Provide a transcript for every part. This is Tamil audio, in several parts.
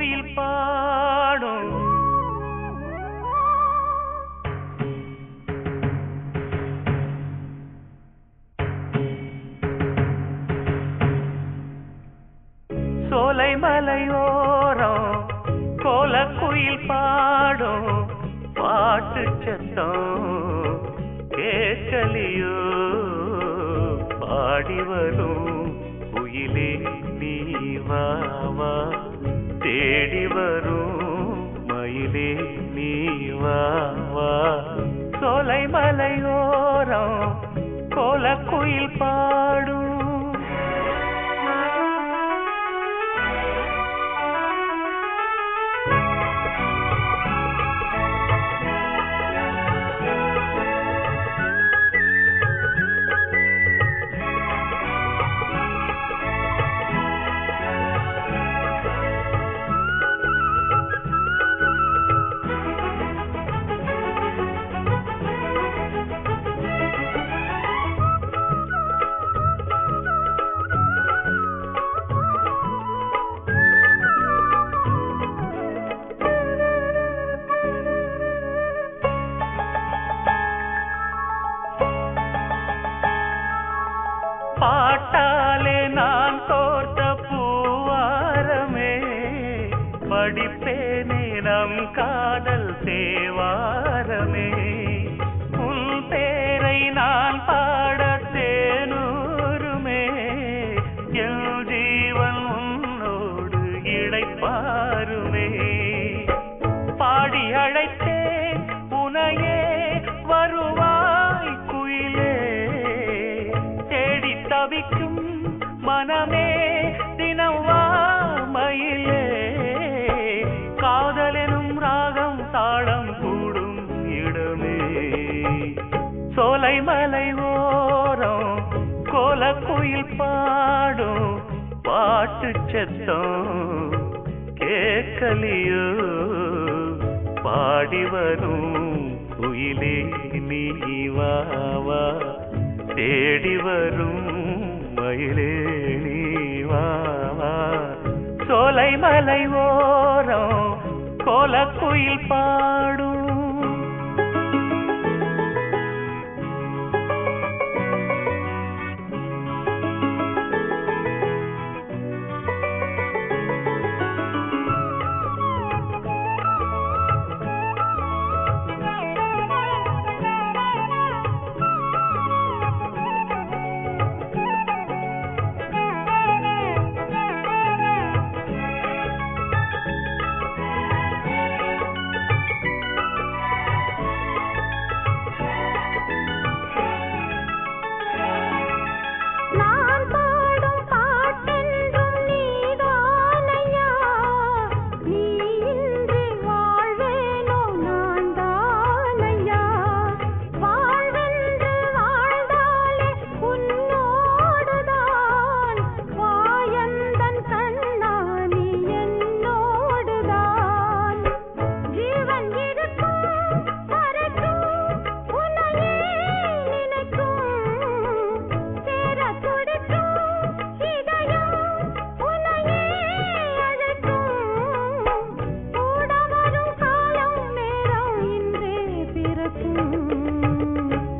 குயில் பாடும். சோலை மலையோரம் கோலக்குயில் பாடும். பாட்டு சத்தம் கேட்கலியோ பாடி வரும் குயிலே நீ வா வா. தேடி வரும் மயிலே நீ வா வா. சோலை மலையோரம் கோலக்குயில் பாடும். பாட்டாலே நான் கோர்த்த பூவாரமே படிப்பேனே நம் காதல் தேவாரமே. உன் பேரை நான் பாட தேனூருமே. என் ஜீவன் உன்னோடு இளைப்பாருமே. பாடி அழைத்தேன் உனையே வருவாய் குயிலே. தவிக்கும் மனமே தினம் வா மயிலே. காதலெனும் ராகம் தாளம் கூடும் இடமே. சோலை மலை ஓரம் கோலக்குயில் பாடும். பாட்டு சத்தம் கேட்கலியோ பாடி வரும் குயிலே நீ வா வா. தேடி வரும் மயிலே நீ வா வா. சோலை மலை ஓரம் கோலக்குயில் பாடும்.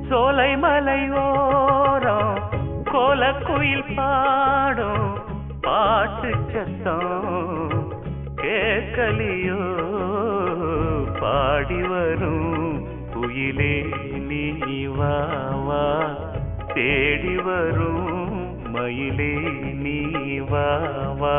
சோலை மலை ஓரம் கோலக்குயில் பாடும். பாட்டு சத்தம் கேட்கலியோ பாடி வரும் குயிலே நீ வா வா. தேடி வரும் மயிலே நீ வா வா.